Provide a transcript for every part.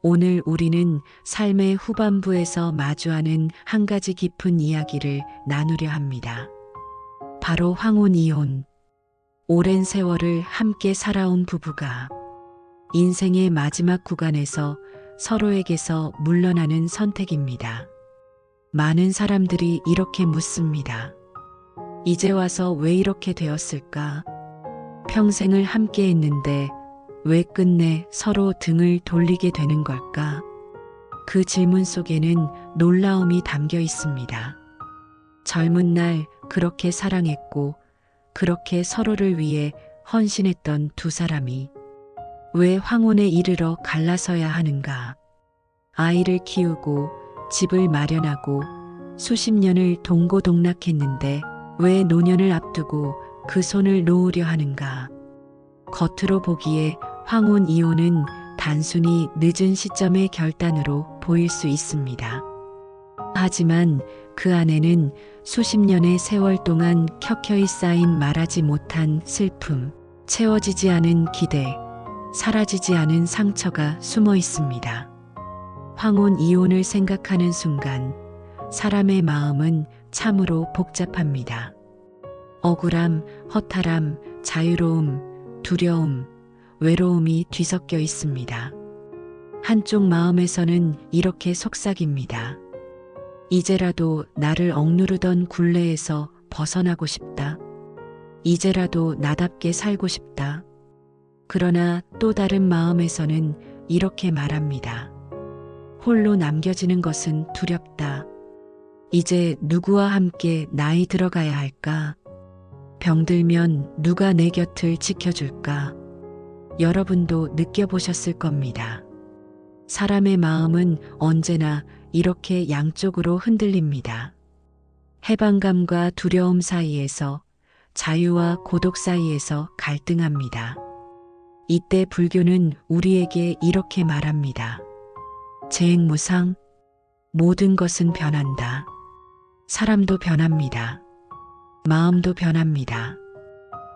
오늘 우리는 삶의 후반부에서 마주하는 한 가지 깊은 이야기를 나누려 합니다. 바로 황혼 이혼. 오랜 세월을 함께 살아온 부부가 인생의 마지막 구간에서 서로에게서 물러나는 선택입니다. 많은 사람들이 이렇게 묻습니다. 이제 와서 왜 이렇게 되었을까? 평생을 함께 했는데 왜 끝내 서로 등을 돌리게 되는 걸까? 그 질문 속에는 놀라움이 담겨 있습니다. 젊은 날 그렇게 사랑했고 그렇게 서로를 위해 헌신했던 두 사람이 왜 황혼에 이르러 갈라서야 하는가? 아이를 키우고 집을 마련하고 수십 년을 동고동락했는데 왜 노년을 앞두고 그 손을 놓으려 하는가? 겉으로 보기에 황혼 이혼은 단순히 늦은 시점의 결단으로 보일 수 있습니다. 하지만 그 안에는 수십 년의 세월 동안 켜켜이 쌓인 말하지 못한 슬픔, 채워지지 않은 기대, 사라지지 않은 상처가 숨어 있습니다. 황혼 이혼을 생각하는 순간 사람의 마음은 참으로 복잡합니다. 억울함, 허탈함, 자유로움, 두려움, 외로움이 뒤섞여 있습니다. 한쪽 마음에서는 이렇게 속삭입니다. 이제라도 나를 억누르던 굴레에서 벗어나고 싶다. 이제라도 나답게 살고 싶다. 그러나 또 다른 마음에서는 이렇게 말합니다. 홀로 남겨지는 것은 두렵다. 이제 누구와 함께 나이 들어가야 할까? 병들면 누가 내 곁을 지켜줄까? 여러분도 느껴보셨을 겁니다. 사람의 마음은 언제나 이렇게 양쪽으로 흔들립니다. 해방감과 두려움 사이에서, 자유와 고독 사이에서 갈등합니다. 이때 불교는 우리에게 이렇게 말합니다. 재행무상, 모든 것은 변한다. 사람도 변합니다. 마음도 변합니다.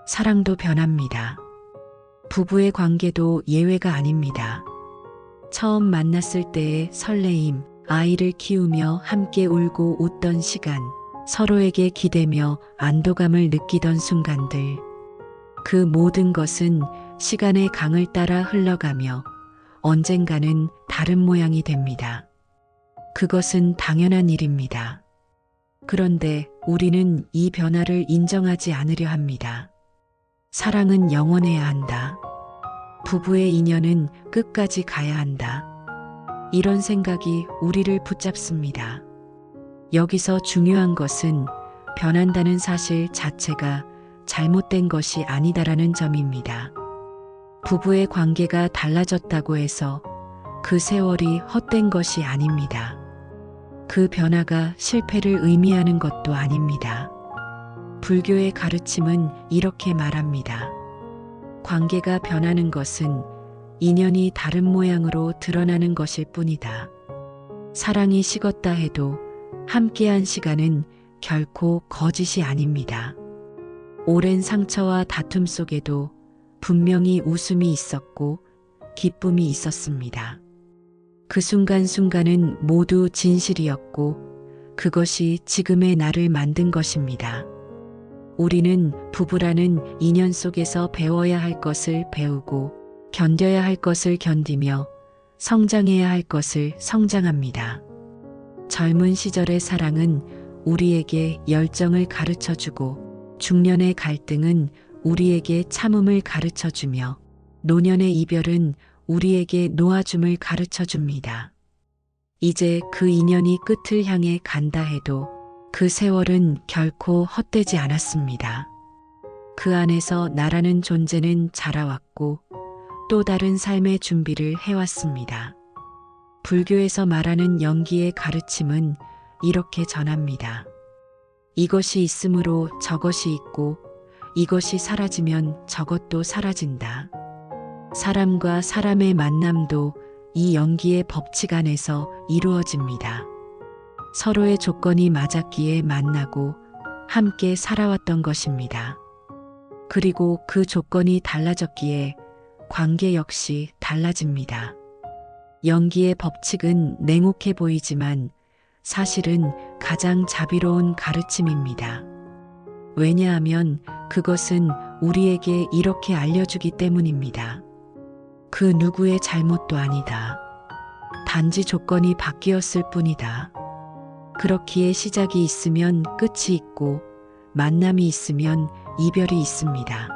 사랑도 변합니다. 부부의 관계도 예외가 아닙니다. 처음 만났을 때의 설레임, 아이를 키우며 함께 울고 웃던 시간, 서로에게 기대며 안도감을 느끼던 순간들. 그 모든 것은 시간의 강을 따라 흘러가며 언젠가는 다른 모양이 됩니다. 그것은 당연한 일입니다. 그런데 우리는 이 변화를 인정하지 않으려 합니다. 사랑은 영원해야 한다. 부부의 인연은 끝까지 가야 한다. 이런 생각이 우리를 붙잡습니다. 여기서 중요한 것은 변한다는 사실 자체가 잘못된 것이 아니다라는 점입니다. 부부의 관계가 달라졌다고 해서 그 세월이 헛된 것이 아닙니다. 그 변화가 실패를 의미하는 것도 아닙니다. 불교의 가르침은 이렇게 말합니다. 관계가 변하는 것은 인연이 다른 모양으로 드러나는 것일 뿐이다. 사랑이 식었다 해도 함께한 시간은 결코 거짓이 아닙니다. 오랜 상처와 다툼 속에도 분명히 웃음이 있었고 기쁨이 있었습니다. 그 순간순간은 모두 진실이었고 그것이 지금의 나를 만든 것입니다. 우리는 부부라는 인연 속에서 배워야 할 것을 배우고 견뎌야 할 것을 견디며 성장해야 할 것을 성장합니다. 젊은 시절의 사랑은 우리에게 열정을 가르쳐주고 중년의 갈등은 우리에게 참음을 가르쳐주며 노년의 이별은 우리에게 놓아줌을 가르쳐줍니다. 이제 그 인연이 끝을 향해 간다 해도 그 세월은 결코 헛되지 않았습니다. 그 안에서 나라는 존재는 자라왔고 또 다른 삶의 준비를 해왔습니다. 불교에서 말하는 연기의 가르침은 이렇게 전합니다. 이것이 있으므로 저것이 있고 이것이 사라지면 저것도 사라진다. 사람과 사람의 만남도 이 연기의 법칙 안에서 이루어집니다. 서로의 조건이 맞았기에 만나고 함께 살아왔던 것입니다. 그리고 그 조건이 달라졌기에 관계 역시 달라집니다. 연기의 법칙은 냉혹해 보이지만 사실은 가장 자비로운 가르침입니다. 왜냐하면 그것은 우리에게 이렇게 알려주기 때문입니다. 그 누구의 잘못도 아니다. 단지 조건이 바뀌었을 뿐이다. 그렇기에 시작이 있으면 끝이 있고 만남이 있으면 이별이 있습니다.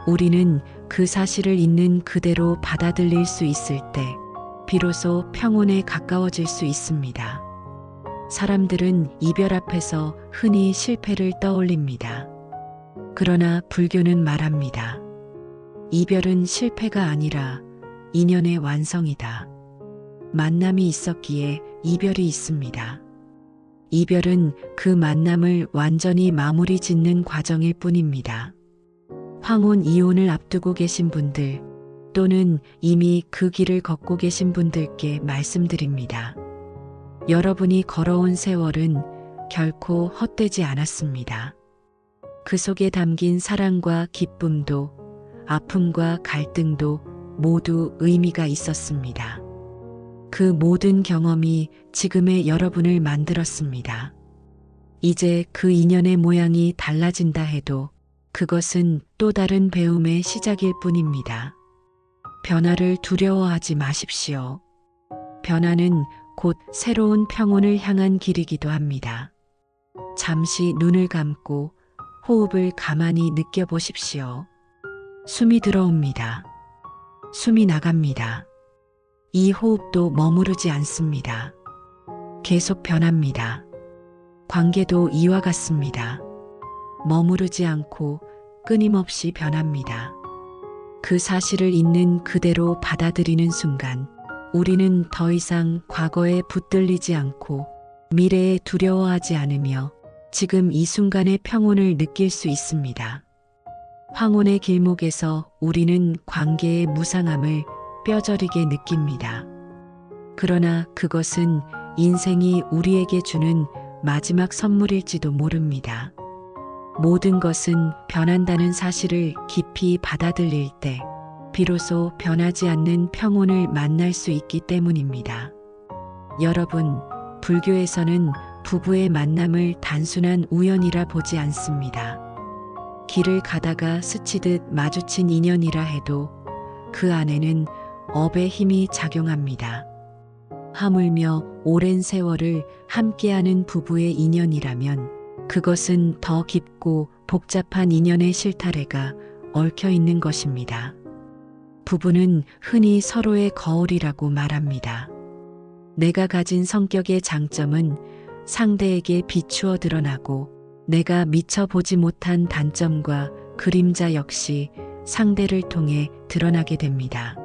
우리는 그 사실을 있는 그대로 받아들일 수 있을 때 비로소 평온에 가까워질 수 있습니다. 사람들은 이별 앞에서 흔히 실패를 떠올립니다. 그러나 불교는 말합니다. 이별은 실패가 아니라 인연의 완성이다. 만남이 있었기에 이별이 있습니다. 이별은 그 만남을 완전히 마무리 짓는 과정일 뿐입니다. 황혼 이혼을 앞두고 계신 분들 또는 이미 그 길을 걷고 계신 분들께 말씀드립니다. 여러분이 걸어온 세월은 결코 헛되지 않았습니다. 그 속에 담긴 사랑과 기쁨도 아픔과 갈등도 모두 의미가 있었습니다. 그 모든 경험이 지금의 여러분을 만들었습니다. 이제 그 인연의 모양이 달라진다 해도 그것은 또 다른 배움의 시작일 뿐입니다. 변화를 두려워하지 마십시오. 변화는 곧 새로운 평온을 향한 길이기도 합니다. 잠시 눈을 감고 호흡을 가만히 느껴보십시오. 숨이 들어옵니다. 숨이 나갑니다. 이 호흡도 머무르지 않습니다. 계속 변합니다. 관계도 이와 같습니다. 머무르지 않고 끊임없이 변합니다. 그 사실을 있는 그대로 받아들이는 순간 우리는 더 이상 과거에 붙들리지 않고 미래에 두려워하지 않으며 지금 이 순간의 평온을 느낄 수 있습니다. 황혼의 길목에서 우리는 관계의 무상함을 뼈저리게 느낍니다. 그러나 그것은 인생이 우리에게 주는 마지막 선물일지도 모릅니다. 모든 것은 변한다는 사실을 깊이 받아들일 때 비로소 변하지 않는 평온을 만날 수 있기 때문입니다. 여러분, 불교에서는 부부의 만남을 단순한 우연이라 보지 않습니다. 길을 가다가 스치듯 마주친 인연이라 해도 그 안에는 업의 힘이 작용합니다. 하물며 오랜 세월을 함께하는 부부의 인연이라면 그것은 더 깊고 복잡한 인연의 실타래가 얽혀 있는 것입니다. 부부는 흔히 서로의 거울이라고 말합니다. 내가 가진 성격의 장점은 상대에게 비추어 드러나고 내가 미처 보지 못한 단점과 그림자 역시 상대를 통해 드러나게 됩니다.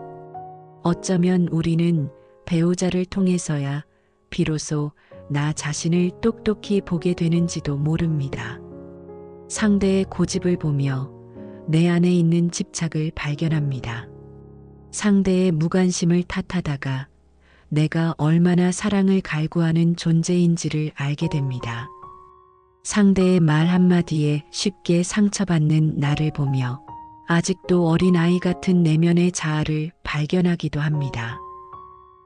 어쩌면 우리는 배우자를 통해서야 비로소 나 자신을 똑똑히 보게 되는지도 모릅니다. 상대의 고집을 보며 내 안에 있는 집착을 발견합니다. 상대의 무관심을 탓하다가 내가 얼마나 사랑을 갈구하는 존재인지를 알게 됩니다. 상대의 말 한마디에 쉽게 상처받는 나를 보며 아직도 어린아이 같은 내면의 자아를 발견하기도 합니다.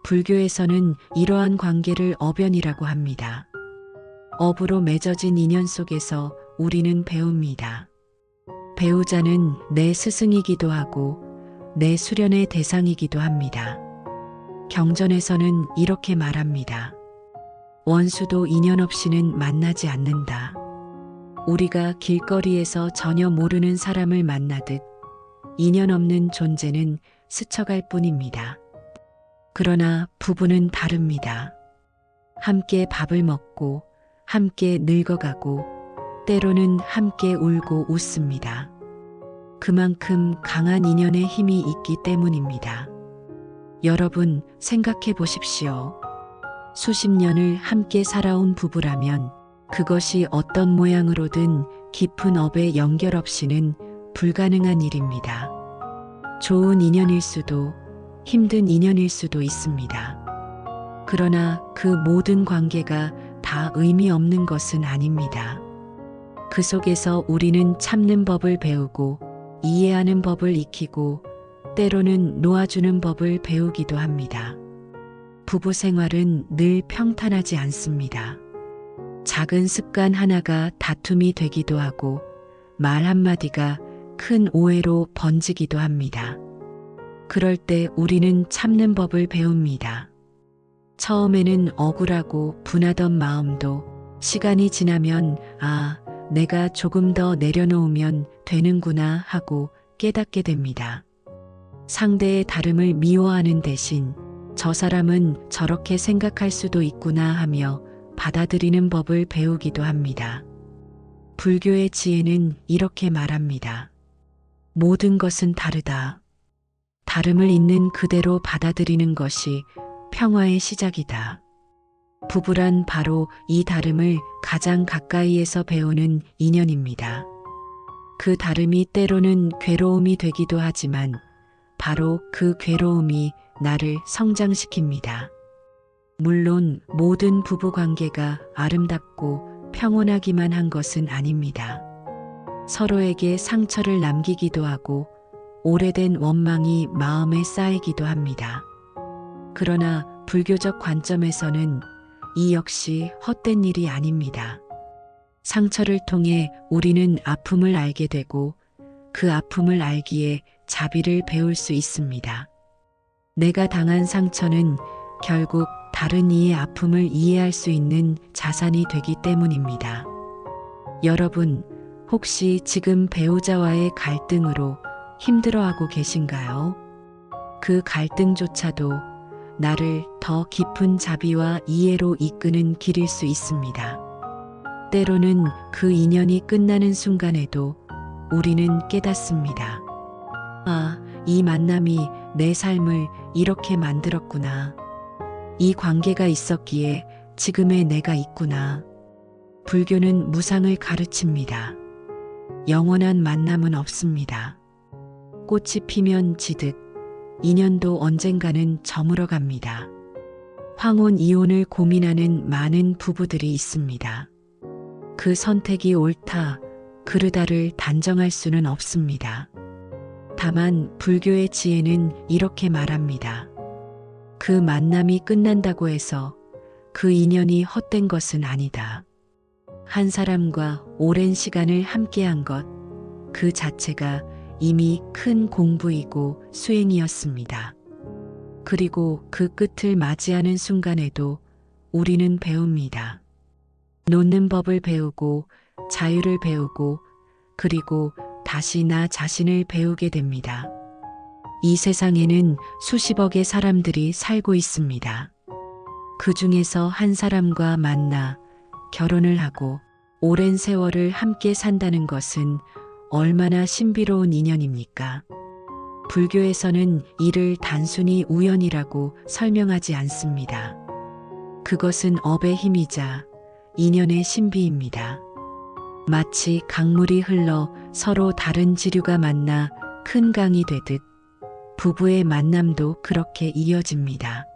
불교에서는 이러한 관계를 업연이라고 합니다. 업으로 맺어진 인연 속에서 우리는 배웁니다. 배우자는 내 스승이기도 하고 내 수련의 대상이기도 합니다. 경전에서는 이렇게 말합니다. 원수도 인연 없이는 만나지 않는다. 우리가 길거리에서 전혀 모르는 사람을 만나듯 인연 없는 존재는 스쳐갈 뿐입니다. 그러나 부부는 다릅니다. 함께 밥을 먹고 함께 늙어가고 때로는 함께 울고 웃습니다. 그만큼 강한 인연의 힘이 있기 때문입니다. 여러분 생각해 보십시오. 수십 년을 함께 살아온 부부라면 그것이 어떤 모양으로든 깊은 업의 연결 없이는 불가능한 일입니다. 좋은 인연일 수도 힘든 인연일 수도 있습니다. 그러나 그 모든 관계가 다 의미 없는 것은 아닙니다. 그 속에서 우리는 참는 법을 배우고 이해하는 법을 익히고 때로는 놓아주는 법을 배우기도 합니다. 부부 생활은 늘 평탄하지 않습니다. 작은 습관 하나가 다툼이 되기도 하고 말 한마디가 큰 오해로 번지기도 합니다. 그럴 때 우리는 참는 법을 배웁니다. 처음에는 억울하고 분하던 마음도 시간이 지나면 내가 조금 더 내려놓으면 되는구나 하고 깨닫게 됩니다. 상대의 다름을 미워하는 대신 저 사람은 저렇게 생각할 수도 있구나 하며 받아들이는 법을 배우기도 합니다. 불교의 지혜는 이렇게 말합니다. 모든 것은 다르다. 다름을 있는 그대로 받아들이는 것이 평화의 시작이다. 부부란 바로 이 다름을 가장 가까이에서 배우는 인연입니다. 그 다름이 때로는 괴로움이 되기도 하지만 바로 그 괴로움이 나를 성장시킵니다. 물론 모든 부부 관계가 아름답고 평온하기만 한 것은 아닙니다. 서로에게 상처를 남기기도 하고 오래된 원망이 마음에 쌓이기도 합니다. 그러나 불교적 관점에서는 이 역시 헛된 일이 아닙니다. 상처를 통해 우리는 아픔을 알게 되고 그 아픔을 알기에 자비를 배울 수 있습니다. 내가 당한 상처는 결국 다른 이의 아픔을 이해할 수 있는 자산이 되기 때문입니다. 여러분, 혹시 지금 배우자와의 갈등으로 힘들어하고 계신가요? 그 갈등조차도 나를 더 깊은 자비와 이해로 이끄는 길일 수 있습니다. 때로는 그 인연이 끝나는 순간에도 우리는 깨닫습니다. 이 만남이 내 삶을 이렇게 만들었구나. 이 관계가 있었기에 지금의 내가 있구나. 불교는 무상을 가르칩니다. 영원한 만남은 없습니다. 꽃이 피면 지듯 인연도 언젠가는 저물어 갑니다. 황혼 이혼을 고민하는 많은 부부들이 있습니다. 그 선택이 옳다, 그르다를 단정할 수는 없습니다. 다만 불교의 지혜는 이렇게 말합니다. 그 만남이 끝난다고 해서 그 인연이 헛된 것은 아니다. 한 사람과 오랜 시간을 함께한 것, 그 자체가 이미 큰 공부이고 수행이었습니다. 그리고 그 끝을 맞이하는 순간에도 우리는 배웁니다. 놓는 법을 배우고 자유를 배우고 그리고 다시 나 자신을 배우게 됩니다. 이 세상에는 수십억의 사람들이 살고 있습니다. 그 중에서 한 사람과 만나 결혼을 하고 오랜 세월을 함께 산다는 것은 얼마나 신비로운 인연입니까? 불교에서는 이를 단순히 우연이라고 설명하지 않습니다. 그것은 업의 힘이자 인연의 신비입니다. 마치 강물이 흘러 서로 다른 지류가 만나 큰 강이 되듯 부부의 만남도 그렇게 이어집니다.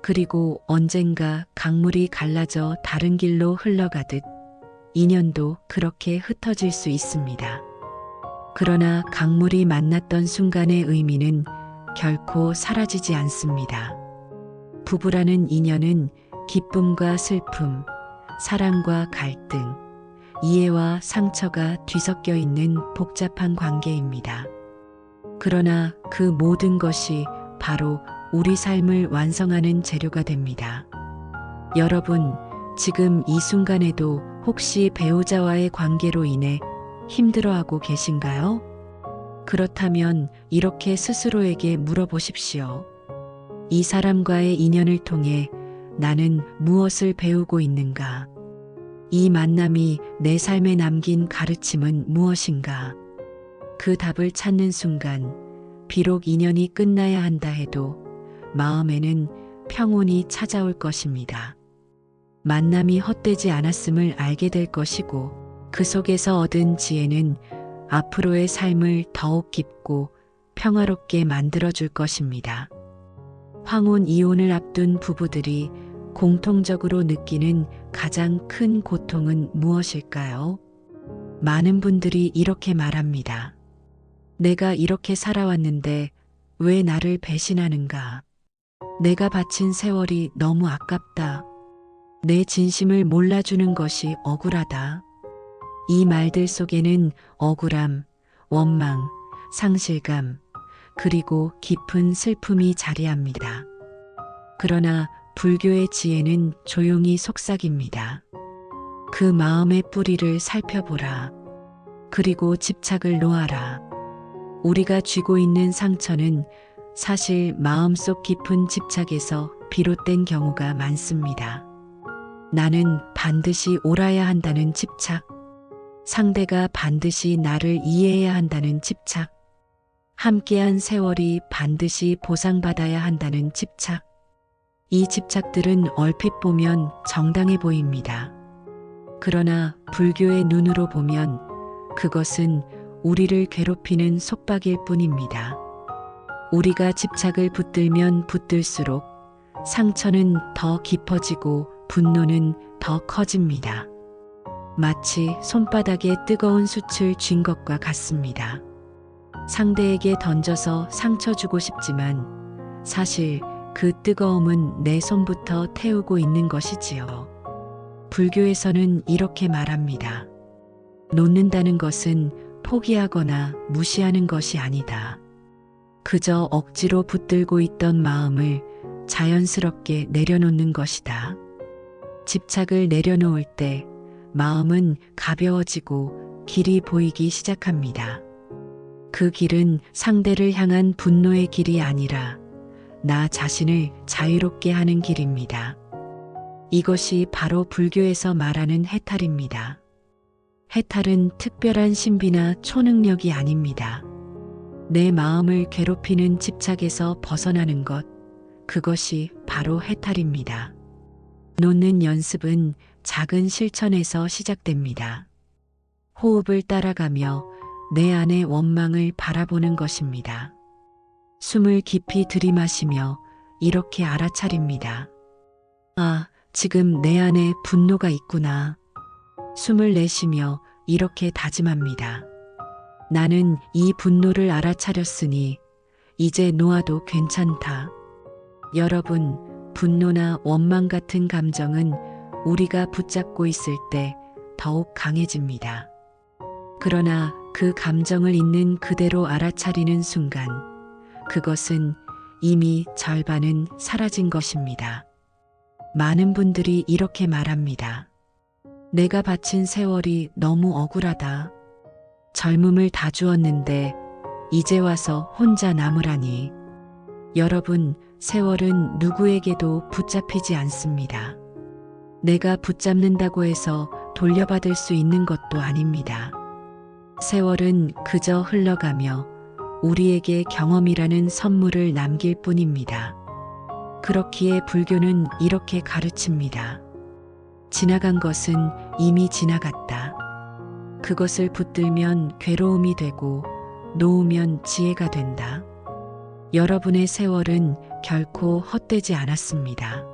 그리고 언젠가 강물이 갈라져 다른 길로 흘러가듯 인연도 그렇게 흩어질 수 있습니다. 그러나 강물이 만났던 순간의 의미는 결코 사라지지 않습니다. 부부라는 인연은 기쁨과 슬픔, 사랑과 갈등, 이해와 상처가 뒤섞여 있는 복잡한 관계입니다. 그러나 그 모든 것이 바로 우리 삶을 완성하는 재료가 됩니다. 여러분, 지금 이 순간에도 혹시 배우자와의 관계로 인해 힘들어하고 계신가요? 그렇다면 이렇게 스스로에게 물어보십시오. 이 사람과의 인연을 통해 나는 무엇을 배우고 있는가? 이 만남이 내 삶에 남긴 가르침은 무엇인가? 그 답을 찾는 순간, 비록 인연이 끝나야 한다 해도 마음에는 평온이 찾아올 것입니다. 만남이 헛되지 않았음을 알게 될 것이고, 그 속에서 얻은 지혜는 앞으로의 삶을 더욱 깊고 평화롭게 만들어줄 것입니다. 황혼 이혼을 앞둔 부부들이 공통적으로 느끼는 가장 큰 고통은 무엇일까요? 많은 분들이 이렇게 말합니다. 내가 이렇게 살아왔는데 왜 나를 배신하는가? 내가 바친 세월이 너무 아깝다. 내 진심을 몰라주는 것이 억울하다. 이 말들 속에는 억울함, 원망, 상실감, 그리고 깊은 슬픔이 자리합니다. 그러나 불교의 지혜는 조용히 속삭입니다. 그 마음의 뿌리를 살펴보라. 그리고 집착을 놓아라. 우리가 쥐고 있는 상처는 사실 마음속 깊은 집착에서 비롯된 경우가 많습니다. 나는 반드시 옳아야 한다는 집착, 상대가 반드시 나를 이해해야 한다는 집착, 함께한 세월이 반드시 보상받아야 한다는 집착. 이 집착들은 얼핏 보면 정당해 보입니다. 그러나 불교의 눈으로 보면 그것은 우리를 괴롭히는 속박일 뿐입니다. 우리가 집착을 붙들면 붙들수록 상처는 더 깊어지고 분노는 더 커집니다. 마치 손바닥에 뜨거운 숯을 쥔 것과 같습니다. 상대에게 던져서 상처 주고 싶지만 사실 그 뜨거움은 내 손부터 태우고 있는 것이지요. 불교에서는 이렇게 말합니다. 놓는다는 것은 포기하거나 무시하는 것이 아니다. 그저 억지로 붙들고 있던 마음을 자연스럽게 내려놓는 것이다. 집착을 내려놓을 때 마음은 가벼워지고 길이 보이기 시작합니다. 그 길은 상대를 향한 분노의 길이 아니라 나 자신을 자유롭게 하는 길입니다. 이것이 바로 불교에서 말하는 해탈입니다. 해탈은 특별한 신비나 초능력이 아닙니다. 내 마음을 괴롭히는 집착에서 벗어나는 것, 그것이 바로 해탈입니다. 놓는 연습은 작은 실천에서 시작됩니다. 호흡을 따라가며 내 안의 원망을 바라보는 것입니다. 숨을 깊이 들이마시며 이렇게 알아차립니다. 아, 지금 내 안에 분노가 있구나. 숨을 내쉬며 이렇게 다짐합니다. 나는 이 분노를 알아차렸으니 이제 놓아도 괜찮다. 여러분, 분노나 원망 같은 감정은 우리가 붙잡고 있을 때 더욱 강해집니다. 그러나 그 감정을 있는 그대로 알아차리는 순간 그것은 이미 절반은 사라진 것입니다. 많은 분들이 이렇게 말합니다. 내가 바친 세월이 너무 억울하다. 젊음을 다 주었는데 이제 와서 혼자 남으라니. 여러분, 세월은 누구에게도 붙잡히지 않습니다. 내가 붙잡는다고 해서 돌려받을 수 있는 것도 아닙니다. 세월은 그저 흘러가며 우리에게 경험이라는 선물을 남길 뿐입니다. 그렇기에 불교는 이렇게 가르칩니다. 지나간 것은 이미 지나갔다. 그것을 붙들면 괴로움이 되고 놓으면 지혜가 된다. 여러분의 세월은 결코 헛되지 않았습니다.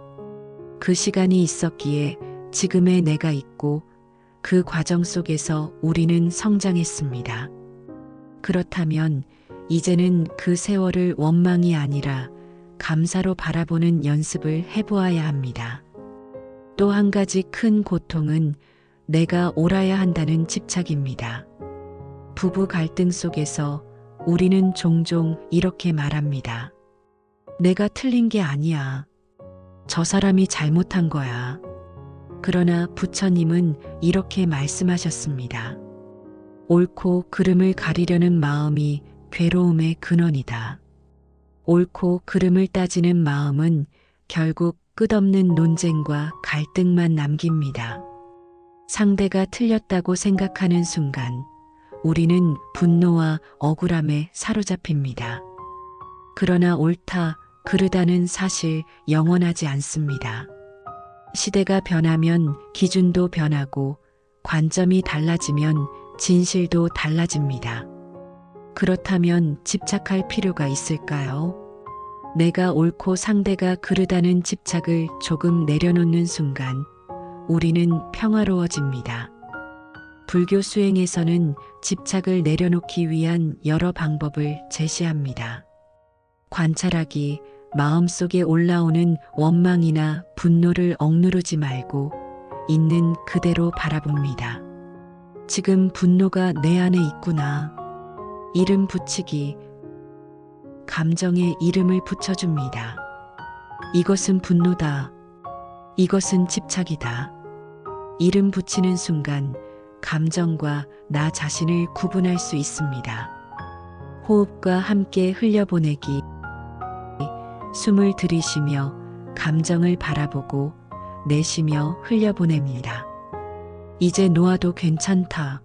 그 시간이 있었기에 지금의 내가 있고 그 과정 속에서 우리는 성장했습니다. 그렇다면 이제는 그 세월을 원망이 아니라 감사로 바라보는 연습을 해보아야 합니다. 또 한 가지 큰 고통은 내가 옳아야 한다는 집착입니다. 부부 갈등 속에서 우리는 종종 이렇게 말합니다. 내가 틀린 게 아니야. 저 사람이 잘못한 거야. 그러나 부처님은 이렇게 말씀하셨습니다. 옳고 그름을 가리려는 마음이 괴로움의 근원이다. 옳고 그름을 따지는 마음은 결국 끝없는 논쟁과 갈등만 남깁니다. 상대가 틀렸다고 생각하는 순간 우리는 분노와 억울함에 사로잡힙니다. 그러나 옳다, 그르다는 사실 영원하지 않습니다. 시대가 변하면 기준도 변하고 관점이 달라지면 진실도 달라집니다. 그렇다면 집착할 필요가 있을까요? 내가 옳고 상대가 그르다는 집착을 조금 내려놓는 순간 우리는 평화로워집니다. 불교 수행에서는 집착을 내려놓기 위한 여러 방법을 제시합니다. 관찰하기, 마음속에 올라오는 원망이나 분노를 억누르지 말고 있는 그대로 바라봅니다. 지금 분노가 내 안에 있구나. 이름 붙이기. 감정에 이름을 붙여줍니다. 이것은 분노다. 이것은 집착이다. 이름 붙이는 순간 감정과 나 자신을 구분할 수 있습니다. 호흡과 함께 흘려보내기. 숨을 들이쉬며 감정을 바라보고 내쉬며 흘려보냅니다. 이제 놓아도 괜찮다.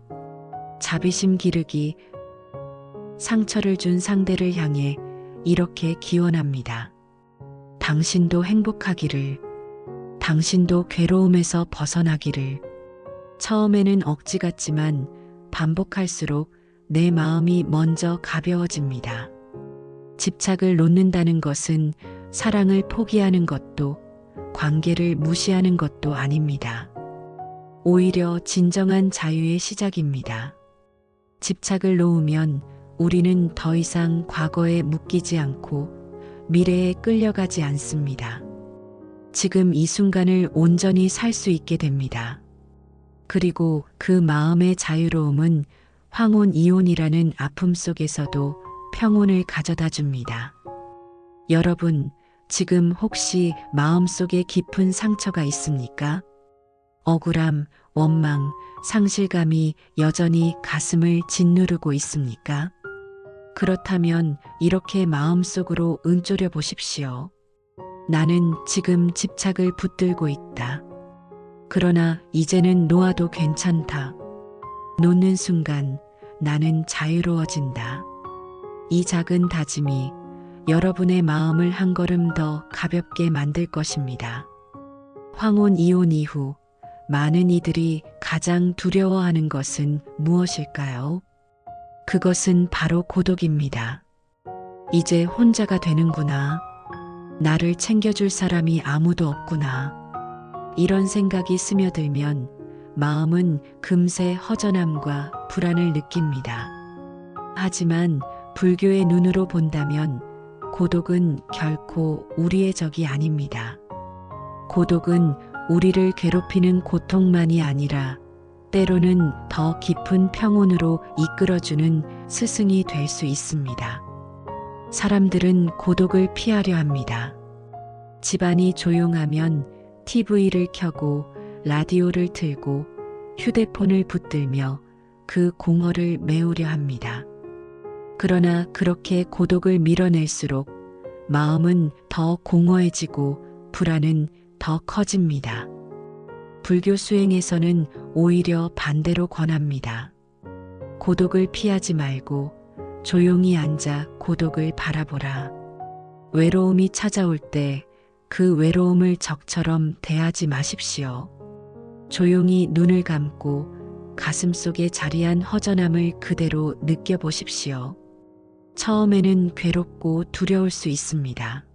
자비심 기르기. 상처를 준 상대를 향해 이렇게 기원합니다. 당신도 행복하기를. 당신도 괴로움에서 벗어나기를. 처음에는 억지 같지만 반복할수록 내 마음이 먼저 가벼워집니다. 집착을 놓는다는 것은 사랑을 포기하는 것도 관계를 무시하는 것도 아닙니다. 오히려 진정한 자유의 시작입니다. 집착을 놓으면 우리는 더 이상 과거에 묶이지 않고 미래에 끌려가지 않습니다. 지금 이 순간을 온전히 살 수 있게 됩니다. 그리고 그 마음의 자유로움은 황혼이혼이라는 아픔 속에서도 평온을 가져다 줍니다. 여러분, 지금 혹시 마음속에 깊은 상처가 있습니까? 억울함, 원망, 상실감이 여전히 가슴을 짓누르고 있습니까? 그렇다면 이렇게 마음속으로 은조려 보십시오. 나는 지금 집착을 붙들고 있다. 그러나 이제는 놓아도 괜찮다. 놓는 순간 나는 자유로워진다. 이 작은 다짐이 여러분의 마음을 한 걸음 더 가볍게 만들 것입니다. 황혼 이혼 이후 많은 이들이 가장 두려워하는 것은 무엇일까요? 그것은 바로 고독입니다. 이제 혼자가 되는구나. 나를 챙겨줄 사람이 아무도 없구나. 이런 생각이 스며들면 마음은 금세 허전함과 불안을 느낍니다. 하지만 불교의 눈으로 본다면 고독은 결코 우리의 적이 아닙니다. 고독은 우리를 괴롭히는 고통만이 아니라 때로는 더 깊은 평온으로 이끌어주는 스승이 될 수 있습니다. 사람들은 고독을 피하려 합니다. 집안이 조용하면 TV를 켜고 라디오를 틀고 휴대폰을 붙들며 그 공허를 메우려 합니다. 그러나 그렇게 고독을 밀어낼수록 마음은 더 공허해지고 불안은 더 커집니다. 불교 수행에서는 오히려 반대로 권합니다. 고독을 피하지 말고 조용히 앉아 고독을 바라보라. 외로움이 찾아올 때 그 외로움을 적처럼 대하지 마십시오. 조용히 눈을 감고 가슴속에 자리한 허전함을 그대로 느껴보십시오. 처음에는 괴롭고 두려울 수 있습니다.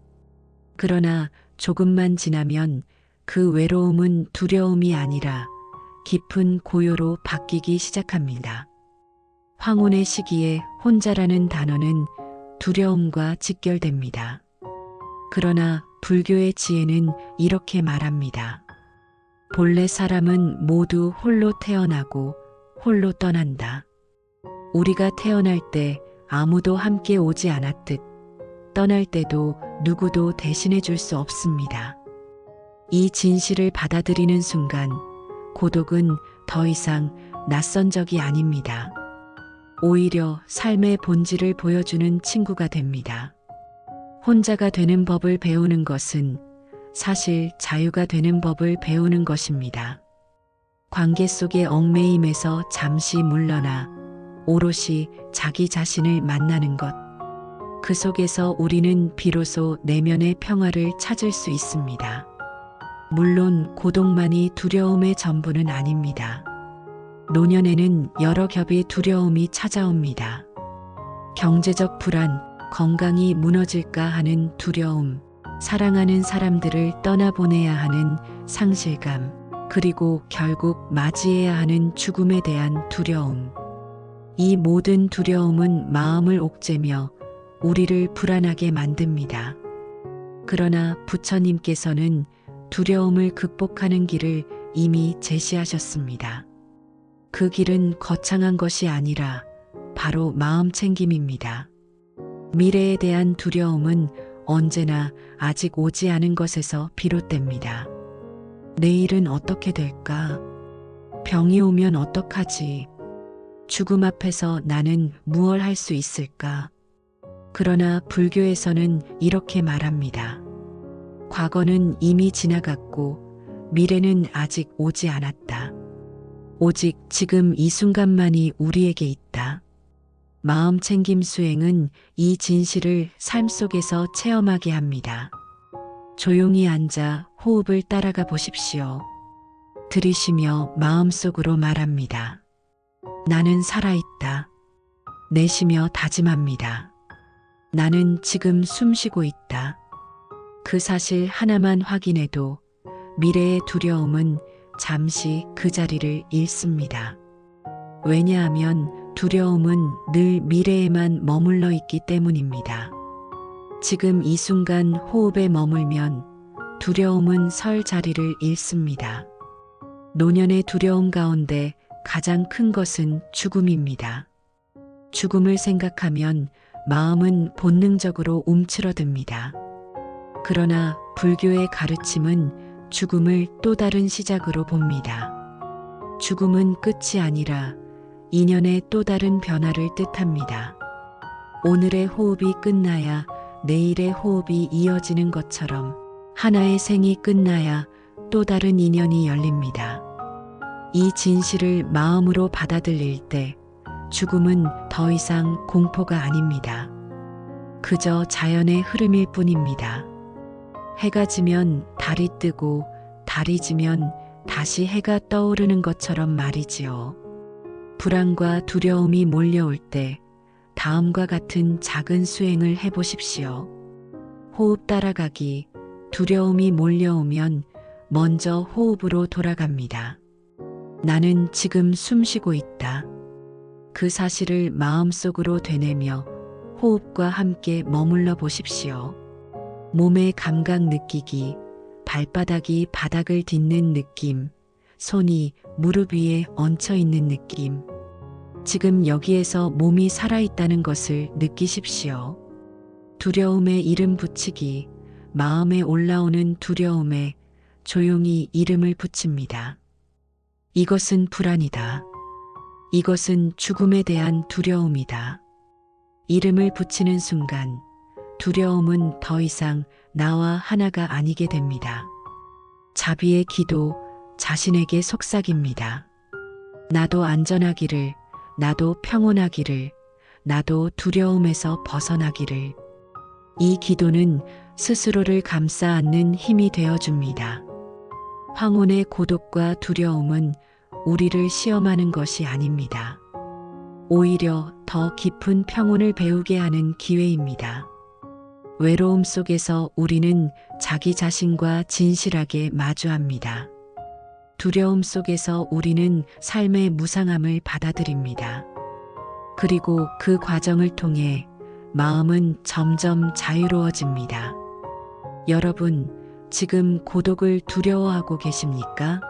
그러나 조금만 지나면 그 외로움은 두려움이 아니라 깊은 고요로 바뀌기 시작합니다. 황혼의 시기에 혼자라는 단어는 두려움과 직결됩니다. 그러나 불교의 지혜는 이렇게 말합니다. 본래 사람은 모두 홀로 태어나고 홀로 떠난다. 우리가 태어날 때 아무도 함께 오지 않았듯 떠날 때도 누구도 대신해 줄 수 없습니다. 이 진실을 받아들이는 순간 고독은 더 이상 낯선 적이 아닙니다. 오히려 삶의 본질을 보여주는 친구가 됩니다. 혼자가 되는 법을 배우는 것은 사실 자유가 되는 법을 배우는 것입니다. 관계 속의 얽매임에서 잠시 물러나 오롯이 자기 자신을 만나는 것. 그 속에서 우리는 비로소 내면의 평화를 찾을 수 있습니다. 물론 고독만이 두려움의 전부는 아닙니다. 노년에는 여러 겹의 두려움이 찾아옵니다. 경제적 불안, 건강이 무너질까 하는 두려움, 사랑하는 사람들을 떠나보내야 하는 상실감, 그리고 결국 맞이해야 하는 죽음에 대한 두려움. 이 모든 두려움은 마음을 옥죄며 우리를 불안하게 만듭니다. 그러나 부처님께서는 두려움을 극복하는 길을 이미 제시하셨습니다. 그 길은 거창한 것이 아니라 바로 마음 챙김입니다. 미래에 대한 두려움은 언제나 아직 오지 않은 것에서 비롯됩니다. 내일은 어떻게 될까? 병이 오면 어떡하지? 죽음 앞에서 나는 무얼 할 수 있을까? 그러나 불교에서는 이렇게 말합니다. 과거는 이미 지나갔고 미래는 아직 오지 않았다. 오직 지금 이 순간만이 우리에게 있다. 마음 챙김 수행은 이 진실을 삶 속에서 체험하게 합니다. 조용히 앉아 호흡을 따라가 보십시오. 들이쉬며 마음속으로 말합니다. 나는 살아있다. 내쉬며 다짐합니다. 나는 지금 숨쉬고 있다. 그 사실 하나만 확인해도 미래의 두려움은 잠시 그 자리를 잃습니다. 왜냐하면 두려움은 늘 미래에만 머물러 있기 때문입니다. 지금 이 순간 호흡에 머물면 두려움은 설 자리를 잃습니다. 노년의 두려움 가운데 가장 큰 것은 죽음입니다. 죽음을 생각하면 마음은 본능적으로 움츠러듭니다. 그러나 불교의 가르침은 죽음을 또 다른 시작으로 봅니다. 죽음은 끝이 아니라 인연의 또 다른 변화를 뜻합니다. 오늘의 호흡이 끝나야 내일의 호흡이 이어지는 것처럼 하나의 생이 끝나야 또 다른 인연이 열립니다. 이 진실을 마음으로 받아들일 때 죽음은 더 이상 공포가 아닙니다. 그저 자연의 흐름일 뿐입니다. 해가 지면 달이 뜨고 달이 지면 다시 해가 떠오르는 것처럼 말이지요. 불안과 두려움이 몰려올 때 다음과 같은 작은 수행을 해보십시오. 호흡 따라가기. 두려움이 몰려오면 먼저 호흡으로 돌아갑니다. 나는 지금 숨쉬고 있다. 그 사실을 마음속으로 되뇌며 호흡과 함께 머물러 보십시오. 몸의 감각 느끼기, 발바닥이 바닥을 딛는 느낌, 손이 무릎 위에 얹혀 있는 느낌. 지금 여기에서 몸이 살아있다는 것을 느끼십시오. 두려움에 이름 붙이기, 마음에 올라오는 두려움에 조용히 이름을 붙입니다. 이것은 불안이다. 이것은 죽음에 대한 두려움이다. 이름을 붙이는 순간 두려움은 더 이상 나와 하나가 아니게 됩니다. 자비의 기도, 자신에게 속삭입니다. 나도 안전하기를, 나도 평온하기를, 나도 두려움에서 벗어나기를. 이 기도는 스스로를 감싸 안는 힘이 되어줍니다. 황혼의 고독과 두려움은 우리를 시험하는 것이 아닙니다. 오히려 더 깊은 평온을 배우게 하는 기회입니다. 외로움 속에서 우리는 자기 자신과 진실하게 마주합니다. 두려움 속에서 우리는 삶의 무상함을 받아들입니다. 그리고 그 과정을 통해 마음은 점점 자유로워집니다. 여러분, 지금 고독을 두려워하고 계십니까?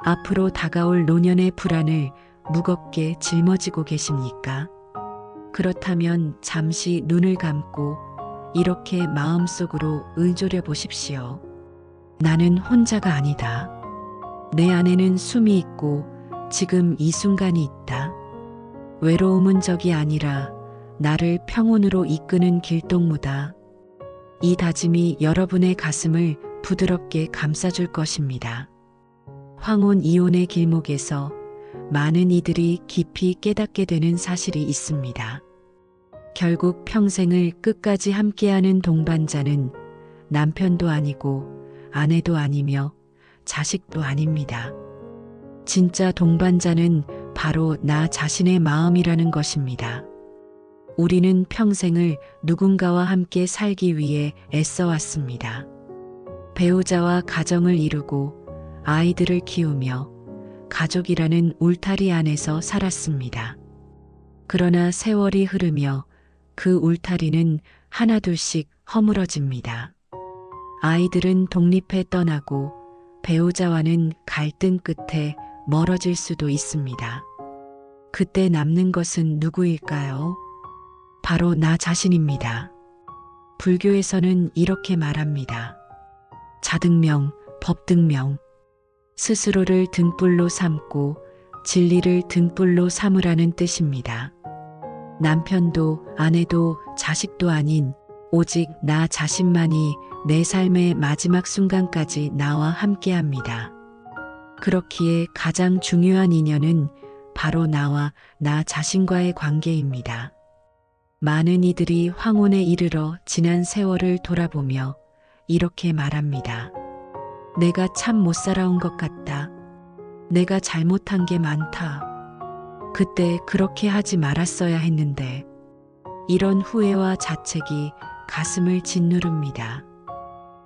앞으로 다가올 노년의 불안을 무겁게 짊어지고 계십니까? 그렇다면 잠시 눈을 감고 이렇게 마음속으로 의존해 보십시오. 나는 혼자가 아니다. 내 안에는 숨이 있고 지금 이 순간이 있다. 외로움은 적이 아니라 나를 평온으로 이끄는 길동무다. 이 다짐이 여러분의 가슴을 부드럽게 감싸줄 것입니다. 황혼 이혼의 길목에서 많은 이들이 깊이 깨닫게 되는 사실이 있습니다. 결국 평생을 끝까지 함께하는 동반자는 남편도 아니고 아내도 아니며 자식도 아닙니다. 진짜 동반자는 바로 나 자신의 마음이라는 것입니다. 우리는 평생을 누군가와 함께 살기 위해 애써왔습니다. 배우자와 가정을 이루고 아이들을 키우며 가족이라는 울타리 안에서 살았습니다. 그러나 세월이 흐르며 그 울타리는 하나둘씩 허물어집니다. 아이들은 독립해 떠나고 배우자와는 갈등 끝에 멀어질 수도 있습니다. 그때 남는 것은 누구일까요? 바로 나 자신입니다. 불교에서는 이렇게 말합니다. 자등명, 법등명. 스스로를 등불로 삼고 진리를 등불로 삼으라는 뜻입니다. 남편도 아내도 자식도 아닌 오직 나 자신만이 내 삶의 마지막 순간까지 나와 함께합니다. 그렇기에 가장 중요한 인연은 바로 나와 나 자신과의 관계입니다. 많은 이들이 황혼에 이르러 지난 세월을 돌아보며 이렇게 말합니다. 내가 참 못 살아온 것 같다. 내가 잘못한 게 많다. 그때 그렇게 하지 말았어야 했는데. 이런 후회와 자책이 가슴을 짓누릅니다.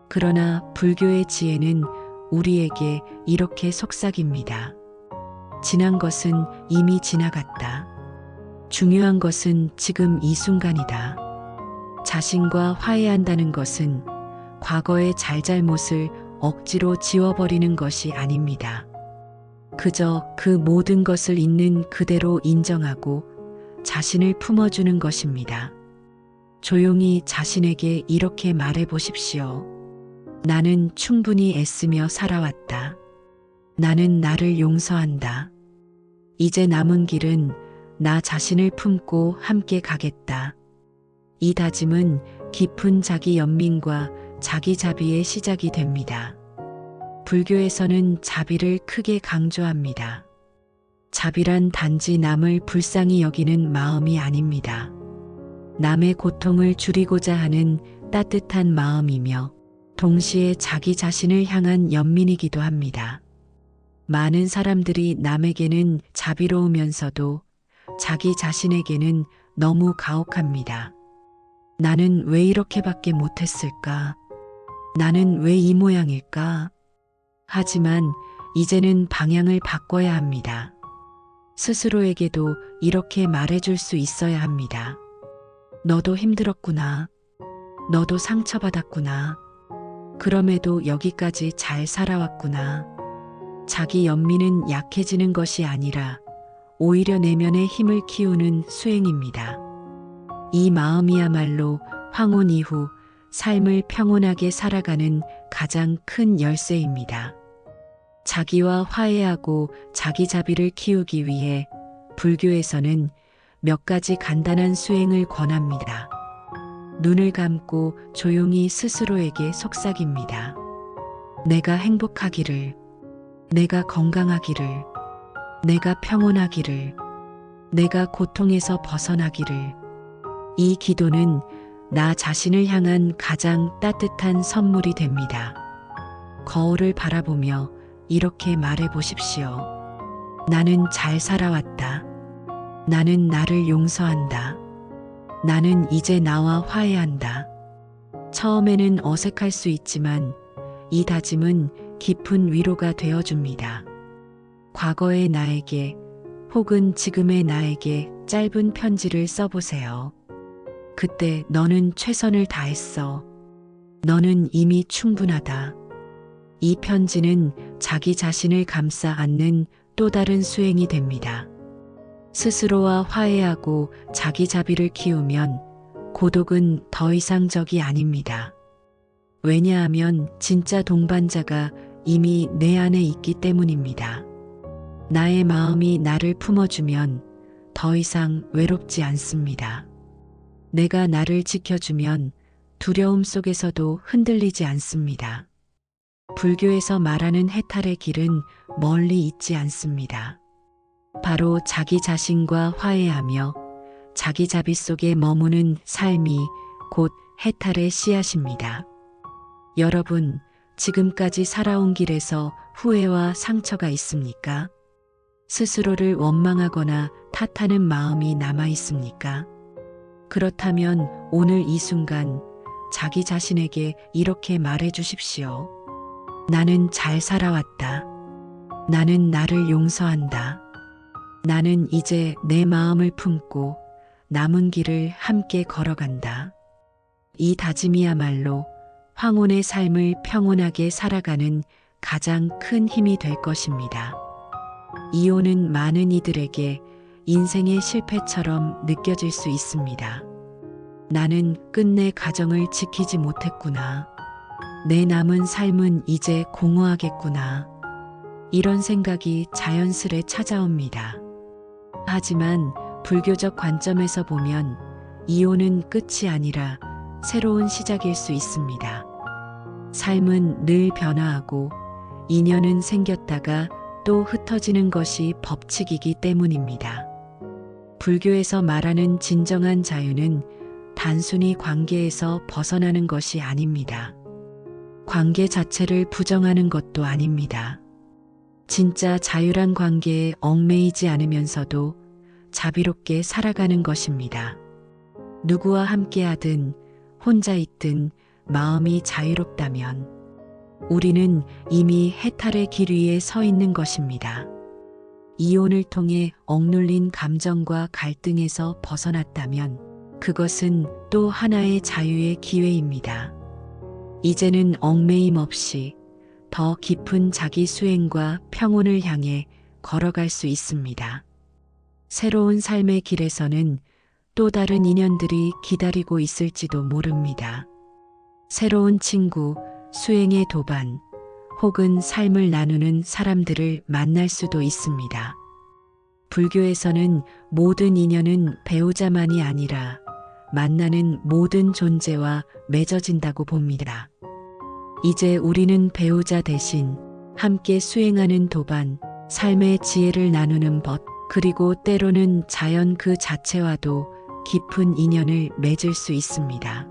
그러나 불교의 지혜는 우리에게 이렇게 속삭입니다. 지난 것은 이미 지나갔다. 중요한 것은 지금 이 순간이다. 자신과 화해한다는 것은 과거의 잘잘못을 억지로 지워버리는 것이 아닙니다. 그저 그 모든 것을 있는 그대로 인정하고 자신을 품어주는 것입니다. 조용히 자신에게 이렇게 말해 보십시오. 나는 충분히 애쓰며 살아왔다. 나는 나를 용서한다. 이제 남은 길은 나 자신을 품고 함께 가겠다. 이 다짐은 깊은 자기 연민과 자기 자비의 시작이 됩니다. 불교에서는 자비를 크게 강조합니다. 자비란 단지 남을 불쌍히 여기는 마음이 아닙니다. 남의 고통을 줄이고자 하는 따뜻한 마음이며 동시에 자기 자신을 향한 연민이기도 합니다. 많은 사람들이 남에게는 자비로우면서도 자기 자신에게는 너무 가혹합니다. 나는 왜 이렇게밖에 못했을까? 나는 왜 이 모양일까? 하지만 이제는 방향을 바꿔야 합니다. 스스로에게도 이렇게 말해줄 수 있어야 합니다. 너도 힘들었구나. 너도 상처받았구나. 그럼에도 여기까지 잘 살아왔구나. 자기 연민은 약해지는 것이 아니라 오히려 내면의 힘을 키우는 수행입니다. 이 마음이야말로 황혼 이후 삶을 평온하게 살아가는 가장 큰 열쇠입니다. 자기와 화해하고 자기 자비를 키우기 위해 불교에서는 몇 가지 간단한 수행을 권합니다. 눈을 감고 조용히 스스로에게 속삭입니다. 내가 행복하기를, 내가 건강하기를, 내가 평온하기를, 내가 고통에서 벗어나기를. 이 기도는 나 자신을 향한 가장 따뜻한 선물이 됩니다. 거울을 바라보며 이렇게 말해 보십시오. 나는 잘 살아왔다. 나는 나를 용서한다. 나는 이제 나와 화해한다. 처음에는 어색할 수 있지만 이 다짐은 깊은 위로가 되어줍니다. 과거의 나에게 혹은 지금의 나에게 짧은 편지를 써보세요. 그때 너는 최선을 다했어. 너는 이미 충분하다. 이 편지는 자기 자신을 감싸 안는 또 다른 수행이 됩니다. 스스로와 화해하고 자기 자비를 키우면 고독은 더 이상 적이 아닙니다. 왜냐하면 진짜 동반자가 이미 내 안에 있기 때문입니다. 나의 마음이 나를 품어주면 더 이상 외롭지 않습니다. 내가 나를 지켜주면 두려움 속에서도 흔들리지 않습니다. 불교에서 말하는 해탈의 길은 멀리 있지 않습니다. 바로 자기 자신과 화해하며 자기 자비 속에 머무는 삶이 곧 해탈의 씨앗입니다. 여러분, 지금까지 살아온 길에서 후회와 상처가 있습니까? 스스로를 원망하거나 탓하는 마음이 남아 있습니까? 그렇다면 오늘 이 순간 자기 자신에게 이렇게 말해 주십시오. 나는 잘 살아왔다. 나는 나를 용서한다. 나는 이제 내 마음을 품고 남은 길을 함께 걸어간다. 이 다짐이야말로 황혼의 삶을 평온하게 살아가는 가장 큰 힘이 될 것입니다. 이혼은 많은 이들에게 인생의 실패처럼 느껴질 수 있습니다. 나는 끝내 가정을 지키지 못했구나. 내 남은 삶은 이제 공허하겠구나. 이런 생각이 자연스레 찾아옵니다. 하지만 불교적 관점에서 보면 이혼은 끝이 아니라 새로운 시작일 수 있습니다. 삶은 늘 변화하고 인연은 생겼다가 또 흩어지는 것이 법칙이기 때문입니다. 불교에서 말하는 진정한 자유는 단순히 관계에서 벗어나는 것이 아닙니다. 관계 자체를 부정하는 것도 아닙니다. 진짜 자유란 관계에 얽매이지 않으면서도 자비롭게 살아가는 것입니다. 누구와 함께하든 혼자 있든 마음이 자유롭다면 우리는 이미 해탈의 길 위에 서 있는 것입니다. 이혼을 통해 억눌린 감정과 갈등에서 벗어났다면 그것은 또 하나의 자유의 기회입니다. 이제는 얽매임 없이 더 깊은 자기 수행과 평온을 향해 걸어갈 수 있습니다. 새로운 삶의 길에서는 또 다른 인연들이 기다리고 있을지도 모릅니다. 새로운 친구, 수행의 도반, 혹은 삶을 나누는 사람들을 만날 수도 있습니다. 불교에서는 모든 인연은 배우자만이 아니라 만나는 모든 존재와 맺어진다고 봅니다. 이제 우리는 배우자 대신 함께 수행하는 도반, 삶의 지혜를 나누는 법, 그리고 때로는 자연 그 자체와도 깊은 인연을 맺을 수 있습니다.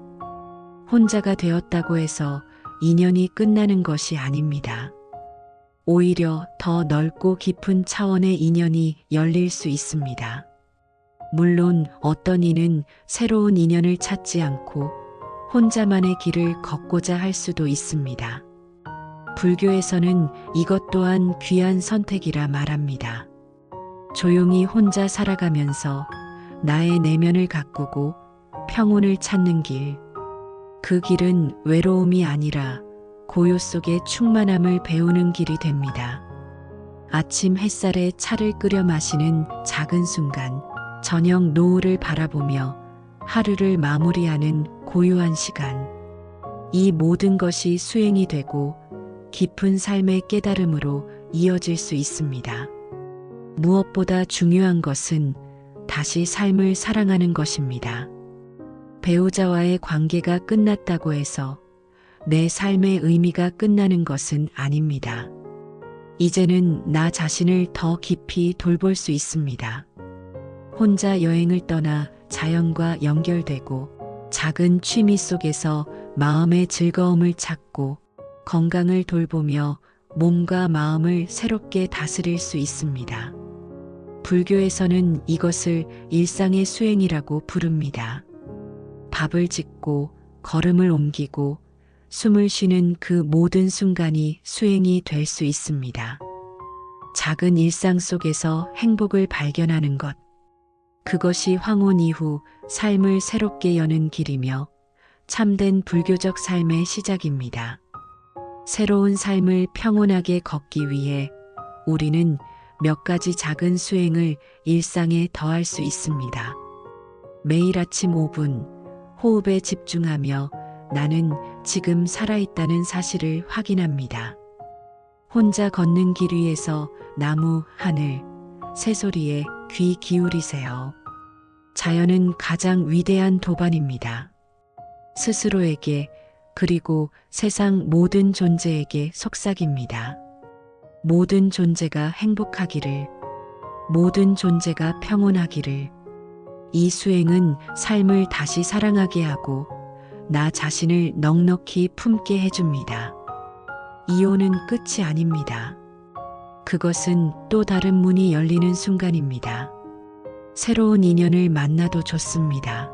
혼자가 되었다고 해서 인연이 끝나는 것이 아닙니다. 오히려 더 넓고 깊은 차원의 인연이 열릴 수 있습니다. 물론 어떤 이는 새로운 인연을 찾지 않고 혼자만의 길을 걷고자 할 수도 있습니다. 불교에서는 이것 또한 귀한 선택이라 말합니다. 조용히 혼자 살아가면서 나의 내면을 가꾸고 평온을 찾는 길. 그 길은 외로움이 아니라 고요 속의 충만함을 배우는 길이 됩니다. 아침 햇살에 차를 끓여 마시는 작은 순간, 저녁 노을을 바라보며 하루를 마무리하는 고요한 시간. 이 모든 것이 수행이 되고 깊은 삶의 깨달음으로 이어질 수 있습니다. 무엇보다 중요한 것은 다시 삶을 사랑하는 것입니다. 배우자와의 관계가 끝났다고 해서 내 삶의 의미가 끝나는 것은 아닙니다. 이제는 나 자신을 더 깊이 돌볼 수 있습니다. 혼자 여행을 떠나 자연과 연결되고 작은 취미 속에서 마음의 즐거움을 찾고 건강을 돌보며 몸과 마음을 새롭게 다스릴 수 있습니다. 불교에서는 이것을 일상의 수행이라고 부릅니다. 밥을 짓고 걸음을 옮기고 숨을 쉬는 그 모든 순간이 수행이 될 수 있습니다. 작은 일상 속에서 행복을 발견하는 것. 그것이 황혼 이후 삶을 새롭게 여는 길이며 참된 불교적 삶의 시작입니다. 새로운 삶을 평온하게 걷기 위해 우리는 몇 가지 작은 수행을 일상에 더할 수 있습니다. 매일 아침 5분 호흡에 집중하며 나는 지금 살아있다는 사실을 확인합니다. 혼자 걷는 길 위에서 나무, 하늘, 새소리에 귀 기울이세요. 자연은 가장 위대한 도반입니다. 스스로에게 그리고 세상 모든 존재에게 속삭입니다. 모든 존재가 행복하기를, 모든 존재가 평온하기를. 이 수행은 삶을 다시 사랑하게 하고 나 자신을 넉넉히 품게 해줍니다. 이혼은 끝이 아닙니다. 그것은 또 다른 문이 열리는 순간입니다. 새로운 인연을 만나도 좋습니다.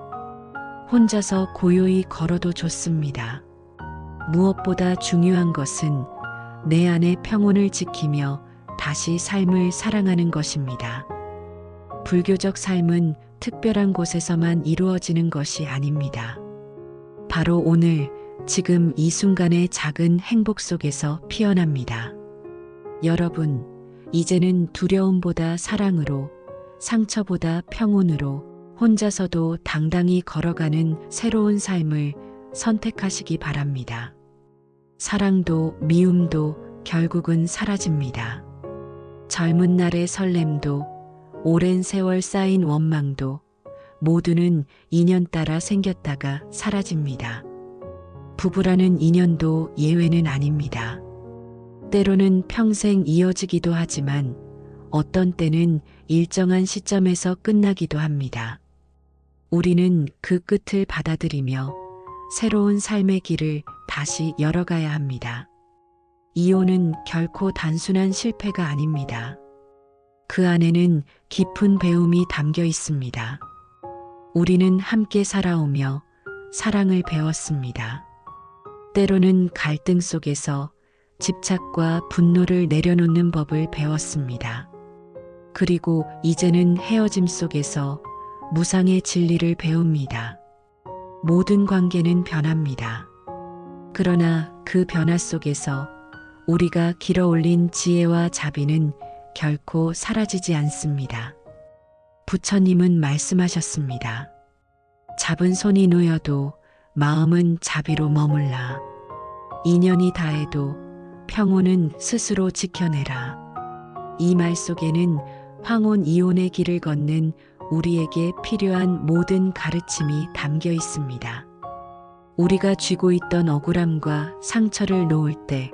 혼자서 고요히 걸어도 좋습니다. 무엇보다 중요한 것은 내 안의 평온을 지키며 다시 삶을 사랑하는 것입니다. 불교적 삶은 특별한 곳에서만 이루어지는 것이 아닙니다. 바로 오늘 지금 이 순간의 작은 행복 속에서 피어납니다. 여러분, 이제는 두려움보다 사랑으로, 상처보다 평온으로 혼자서도 당당히 걸어가는 새로운 삶을 선택하시기 바랍니다. 사랑도 미움도 결국은 사라집니다. 젊은 날의 설렘도 오랜 세월 쌓인 원망도 모두는 인연 따라 생겼다가 사라집니다. 부부라는 인연도 예외는 아닙니다. 때로는 평생 이어지기도 하지만 어떤 때는 일정한 시점에서 끝나기도 합니다. 우리는 그 끝을 받아들이며 새로운 삶의 길을 다시 열어가야 합니다. 이혼은 결코 단순한 실패가 아닙니다. 그 안에는 깊은 배움이 담겨 있습니다. 우리는 함께 살아오며 사랑을 배웠습니다. 때로는 갈등 속에서 집착과 분노를 내려놓는 법을 배웠습니다. 그리고 이제는 헤어짐 속에서 무상의 진리를 배웁니다. 모든 관계는 변합니다. 그러나 그 변화 속에서 우리가 길어올린 지혜와 자비는 결코 사라지지 않습니다. 부처님은 말씀하셨습니다. 잡은 손이 놓여도 마음은 자비로 머물라. 인연이 다해도 평온은 스스로 지켜내라. 이 말 속에는 황혼 이혼의 길을 걷는 우리에게 필요한 모든 가르침이 담겨 있습니다. 우리가 쥐고 있던 억울함과 상처를 놓을 때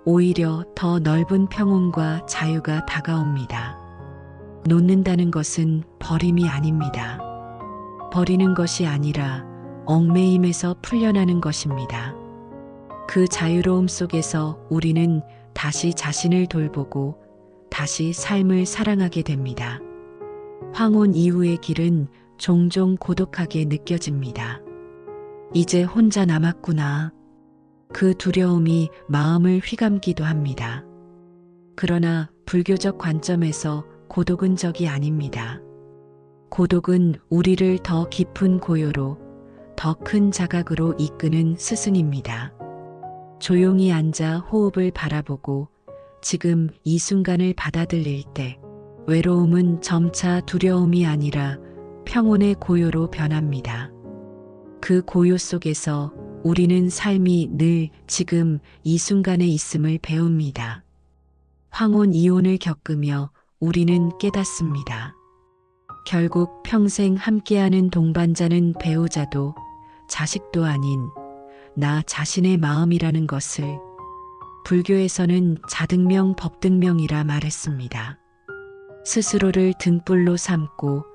오히려 더 넓은 평온과 자유가 다가옵니다. 놓는다는 것은 버림이 아닙니다. 버리는 것이 아니라 얽매임에서 풀려나는 것입니다. 그 자유로움 속에서 우리는 다시 자신을 돌보고 다시 삶을 사랑하게 됩니다. 황혼 이후의 길은 종종 고독하게 느껴집니다. 이제 혼자 남았구나. 그 두려움이 마음을 휘감기도 합니다. 그러나 불교적 관점에서 고독은 적이 아닙니다. 고독은 우리를 더 깊은 고요로, 더 큰 자각으로 이끄는 스승입니다. 조용히 앉아 호흡을 바라보고 지금 이 순간을 받아들일 때 외로움은 점차 두려움이 아니라 평온의 고요로 변합니다. 그 고요 속에서 우리는 삶이 늘 지금 이 순간에 있음을 배웁니다. 황혼 이혼을 겪으며 우리는 깨닫습니다. 결국 평생 함께하는 동반자는 배우자도 자식도 아닌 나 자신의 마음이라는 것을 불교에서는 자등명 법등명이라 말했습니다. 스스로를 등불로 삼고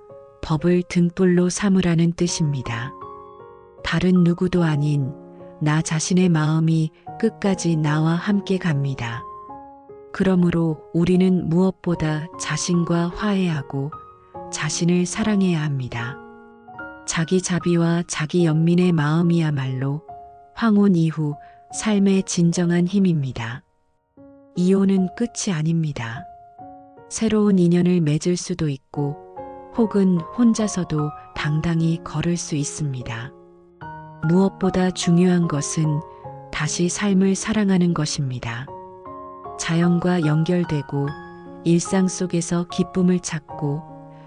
법을 등불로 삼으라는 뜻입니다. 다른 누구도 아닌 나 자신의 마음이 끝까지 나와 함께 갑니다. 그러므로 우리는 무엇보다 자신과 화해하고 자신을 사랑해야 합니다. 자기 자비와 자기 연민의 마음이야말로 황혼 이후 삶의 진정한 힘입니다. 이혼은 끝이 아닙니다. 새로운 인연을 맺을 수도 있고 혹은 혼자서도 당당히 걸을 수 있습니다. 무엇보다 중요한 것은 다시 삶을 사랑하는 것입니다. 자연과 연결되고 일상 속에서 기쁨을 찾고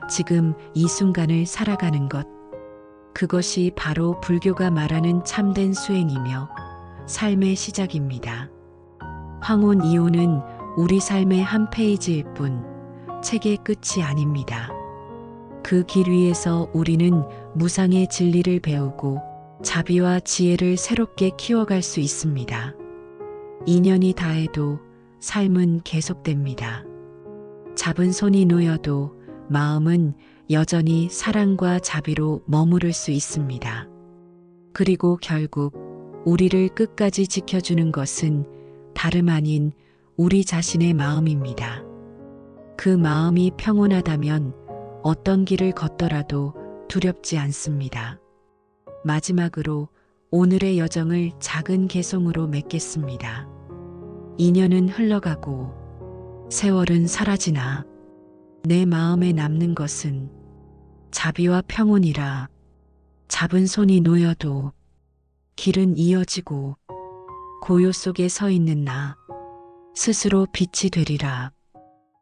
지금 이 순간을 살아가는 것. 그것이 바로 불교가 말하는 참된 수행이며 삶의 시작입니다. 황혼 이혼은 우리 삶의 한 페이지일 뿐 책의 끝이 아닙니다. 그 길 위에서 우리는 무상의 진리를 배우고 자비와 지혜를 새롭게 키워갈 수 있습니다. 인연이 다해도 삶은 계속됩니다. 잡은 손이 놓여도 마음은 여전히 사랑과 자비로 머무를 수 있습니다. 그리고 결국 우리를 끝까지 지켜주는 것은 다름 아닌 우리 자신의 마음입니다. 그 마음이 평온하다면 어떤 길을 걷더라도 두렵지 않습니다. 마지막으로 오늘의 여정을 작은 개송으로 맺겠습니다. 인연은 흘러가고 세월은 사라지나 내 마음에 남는 것은 자비와 평온이라. 잡은 손이 놓여도 길은 이어지고 고요 속에 서 있는 나 스스로 빛이 되리라.